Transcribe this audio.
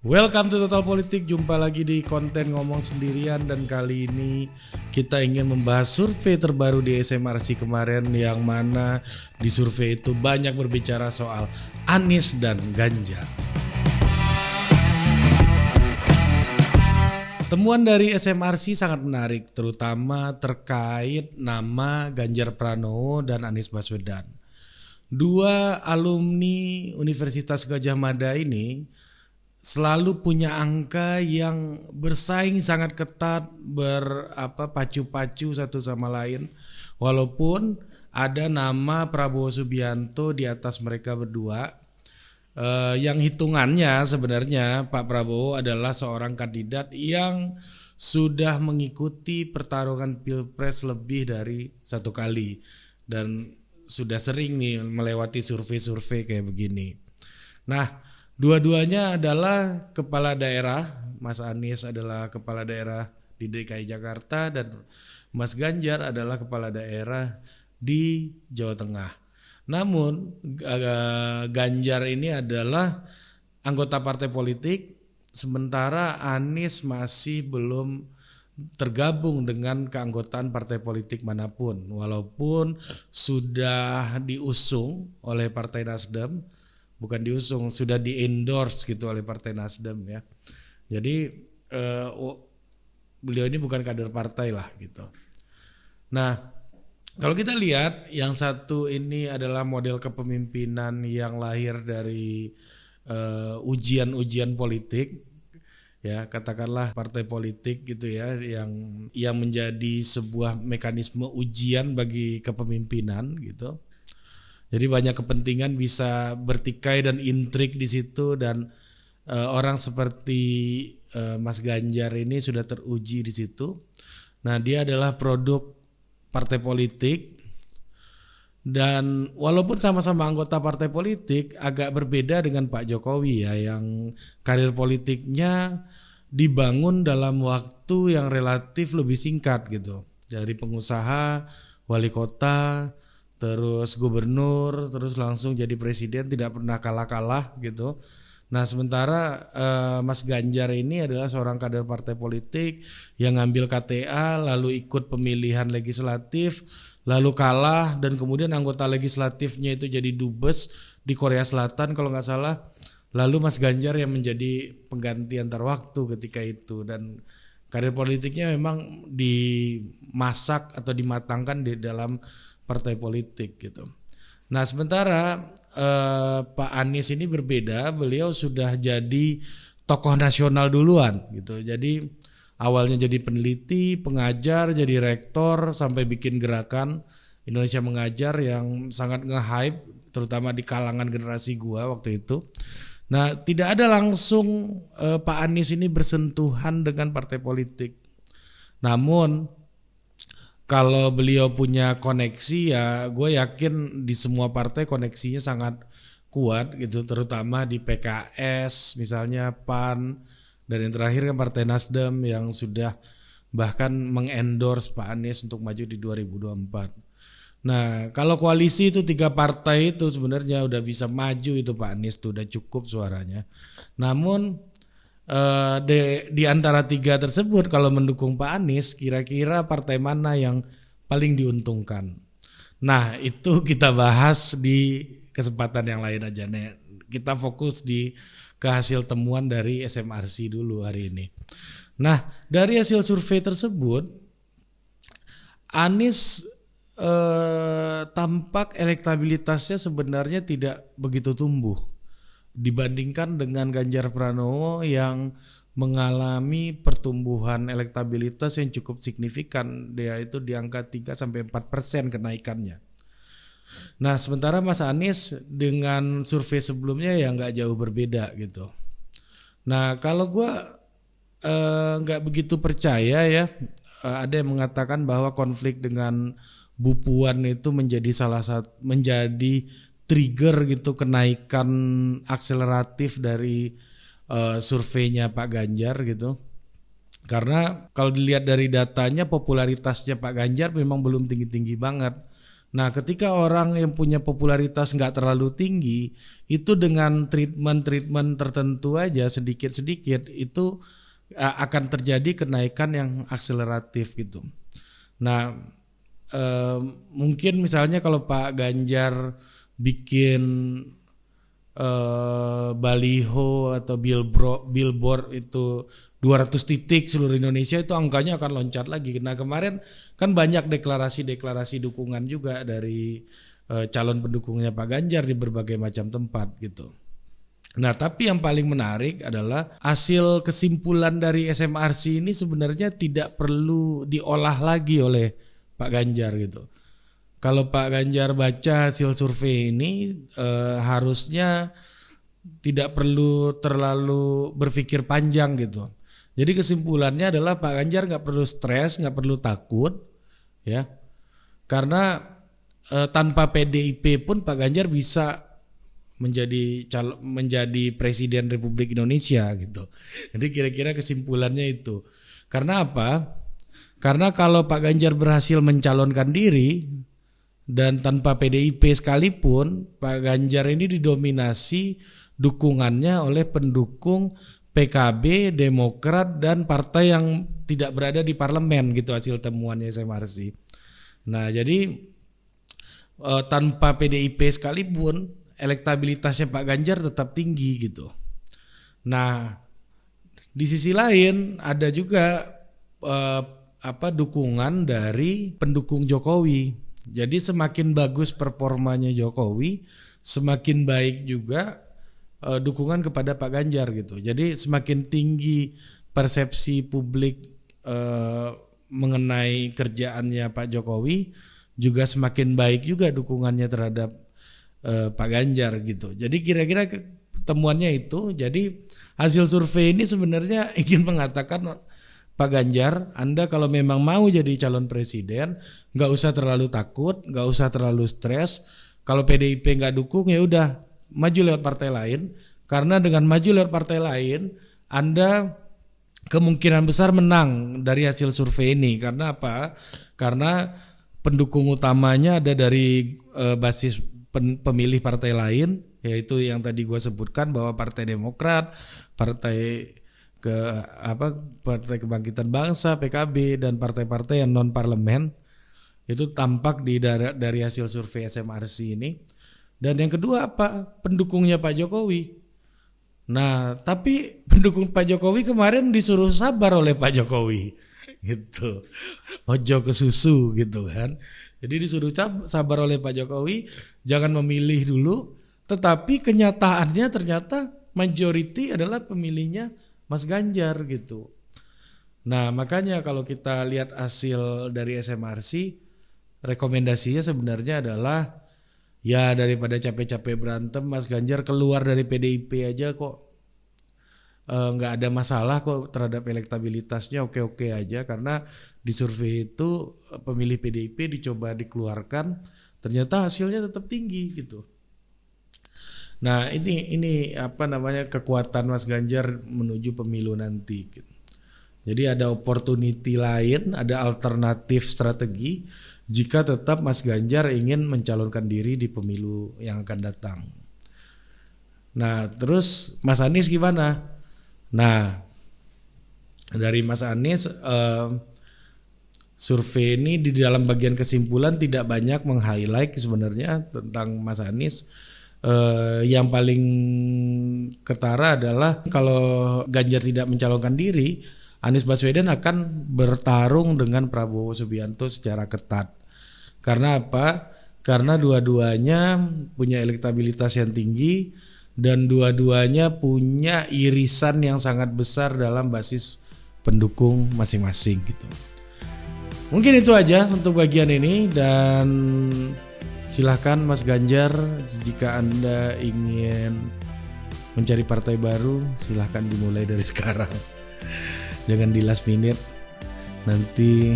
Welcome to Total Politik, jumpa lagi di konten ngomong sendirian dan kali ini kita ingin membahas survei terbaru di SMRC kemarin yang mana di survei itu banyak berbicara soal Anies dan Ganjar. Temuan dari SMRC sangat menarik terutama terkait nama Ganjar Pranowo dan Anies Baswedan. Dua alumni Universitas Gadjah Mada ini selalu punya angka yang bersaing sangat ketat, pacu-pacu satu sama lain. Walaupun ada nama Prabowo Subianto di atas mereka berdua, yang hitungannya sebenarnya Pak Prabowo adalah seorang kandidat yang sudah mengikuti pertarungan Pilpres lebih dari satu kali dan sudah sering nih melewati survei-survei kayak begini. Nah, dua-duanya adalah kepala daerah. Mas Anies adalah kepala daerah di DKI Jakarta dan Mas Ganjar adalah kepala daerah di Jawa Tengah. Namun Ganjar ini adalah anggota partai politik, sementara Anies masih belum tergabung dengan keanggotaan partai politik manapun, walaupun sudah diusung oleh Partai Nasdem. Bukan diusung, sudah di-endorse gitu oleh Partai Nasdem ya. Jadi beliau ini bukan kader partai lah gitu. Nah, kalau kita lihat yang satu ini adalah model kepemimpinan yang lahir dari ujian-ujian politik. Ya, katakanlah partai politik gitu ya yang menjadi sebuah mekanisme ujian bagi kepemimpinan gitu. Jadi banyak kepentingan bisa bertikai dan intrik di situ dan orang seperti Mas Ganjar ini sudah teruji di situ. Nah, dia adalah produk partai politik dan walaupun sama-sama anggota partai politik agak berbeda dengan Pak Jokowi ya yang karir politiknya dibangun dalam waktu yang relatif lebih singkat gitu. Dari pengusaha, wali kota, terus gubernur, terus langsung jadi presiden, tidak pernah kalah-kalah gitu. Nah, sementara Mas Ganjar ini adalah seorang kader partai politik yang ngambil KTA, lalu ikut pemilihan legislatif, lalu kalah dan kemudian anggota legislatifnya itu jadi dubes di Korea Selatan kalau nggak salah. Lalu Mas Ganjar yang menjadi pengganti antar waktu ketika itu dan karir politiknya memang dimasak atau dimatangkan di dalam partai politik gitu. Nah, sementara Pak Anies ini berbeda, beliau sudah jadi tokoh nasional duluan gitu. Jadi awalnya jadi peneliti, pengajar, jadi rektor sampai bikin gerakan Indonesia Mengajar yang sangat nge-hype terutama di kalangan generasi gua waktu itu. Nah, tidak ada langsung Pak Anies ini bersentuhan dengan partai politik. Namun kalau beliau punya koneksi ya gue yakin di semua partai koneksinya sangat kuat gitu, terutama di PKS misalnya, PAN, dan yang terakhir kan Partai Nasdem yang sudah bahkan mengendorse Pak Anies untuk maju di 2024. Nah, kalau koalisi itu 3 partai itu sebenarnya udah bisa maju itu Pak Anies tuh udah cukup suaranya. Namun di antara 3 tersebut kalau mendukung Pak Anies kira-kira partai mana yang paling diuntungkan? Nah, itu kita bahas di kesempatan yang lain aja nih. Kita fokus ke hasil temuan dari SMRC dulu hari ini. Nah, dari hasil survei tersebut Anies tampak elektabilitasnya sebenarnya tidak begitu tumbuh dibandingkan dengan Ganjar Pranowo yang mengalami pertumbuhan elektabilitas yang cukup signifikan. Dia itu di angka 3-4% kenaikannya. Nah, sementara Mas Anies dengan survei sebelumnya ya nggak jauh berbeda gitu. Nah, kalau gue nggak begitu percaya ya, ada yang mengatakan bahwa konflik dengan Bu Puan itu menjadi trigger gitu kenaikan akseleratif dari surveinya Pak Ganjar gitu. Karena kalau dilihat dari datanya popularitasnya Pak Ganjar memang belum tinggi-tinggi banget. Nah, ketika orang yang punya popularitas nggak terlalu tinggi, itu dengan treatment tertentu aja sedikit-sedikit itu akan terjadi kenaikan yang akseleratif gitu. Nah, mungkin misalnya kalau Pak Ganjar bikin baliho atau billboard itu 200 titik seluruh Indonesia, itu angkanya akan loncat lagi. Nah, kemarin kan banyak deklarasi dukungan juga dari calon pendukungnya Pak Ganjar di berbagai macam tempat gitu. Nah, tapi yang paling menarik adalah hasil kesimpulan dari SMRC ini sebenarnya tidak perlu diolah lagi oleh Pak Ganjar gitu. Kalau Pak Ganjar baca hasil survei ini harusnya tidak perlu terlalu berpikir panjang gitu. Jadi kesimpulannya adalah Pak Ganjar nggak perlu stres, nggak perlu takut, ya, karena tanpa PDIP pun Pak Ganjar bisa menjadi Presiden Republik Indonesia gitu. Jadi kira-kira kesimpulannya itu. Karena apa? Karena kalau Pak Ganjar berhasil mencalonkan diri dan tanpa PDIP sekalipun, Pak Ganjar ini didominasi dukungannya oleh pendukung PKB, Demokrat, dan partai yang tidak berada di parlemen gitu hasil temuannya SMRC. Nah, jadi tanpa PDIP sekalipun elektabilitasnya Pak Ganjar tetap tinggi gitu. Nah, di sisi lain ada juga dukungan dari pendukung Jokowi. Jadi semakin bagus performanya Jokowi, semakin baik juga dukungan kepada Pak Ganjar gitu. Jadi semakin tinggi persepsi publik mengenai kerjaannya Pak Jokowi, juga semakin baik juga dukungannya terhadap Pak Ganjar gitu. Jadi kira-kira temuannya itu. Jadi hasil survei ini sebenarnya ingin mengatakan, Pak Ganjar, Anda kalau memang mau jadi calon presiden, nggak usah terlalu takut, nggak usah terlalu stres. Kalau PDIP nggak dukung, ya udah maju lewat partai lain. Karena dengan maju lewat partai lain, Anda kemungkinan besar menang dari hasil survei ini. Karena apa? Karena pendukung utamanya ada dari basis pemilih partai lain, yaitu yang tadi gue sebutkan bahwa Partai Demokrat, Partai Kebangkitan Bangsa, PKB, dan partai-partai yang non parlemen itu tampak dari hasil survei SMRC ini. Dan yang kedua apa? Pendukungnya Pak Jokowi. Nah, tapi pendukung Pak Jokowi kemarin disuruh sabar oleh Pak Jokowi gitu. Ojo ke susu gitu kan. Jadi disuruh sabar oleh Pak Jokowi, jangan memilih dulu, tetapi kenyataannya ternyata majority adalah pemilihnya Mas Ganjar gitu. Nah, makanya kalau kita lihat hasil dari SMRC, rekomendasinya sebenarnya adalah ya daripada capek-capek berantem, Mas Ganjar keluar dari PDIP aja kok nggak ada masalah kok terhadap elektabilitasnya, oke-oke aja. Karena di survei itu pemilih PDIP dicoba dikeluarkan, ternyata hasilnya tetap tinggi gitu. Nah, ini kekuatan Mas Ganjar menuju pemilu nanti gitu. Jadi ada opportunity lain, ada alternatif strategi jika tetap Mas Ganjar ingin mencalonkan diri di pemilu yang akan datang. Nah, terus Mas Anies gimana? Nah, dari Mas Anies survei ini di dalam bagian kesimpulan tidak banyak meng-highlight sebenarnya tentang Mas Anies. Yang paling ketara adalah kalau Ganjar tidak mencalonkan diri, Anies Baswedan akan bertarung dengan Prabowo Subianto secara ketat. Karena apa? Karena dua-duanya punya elektabilitas yang tinggi dan dua-duanya punya irisan yang sangat besar dalam basis pendukung masing-masing gitu. Mungkin itu aja untuk bagian ini, dan silahkan Mas Ganjar, jika Anda ingin mencari partai baru, silahkan dimulai dari sekarang. Jangan di last minute, nanti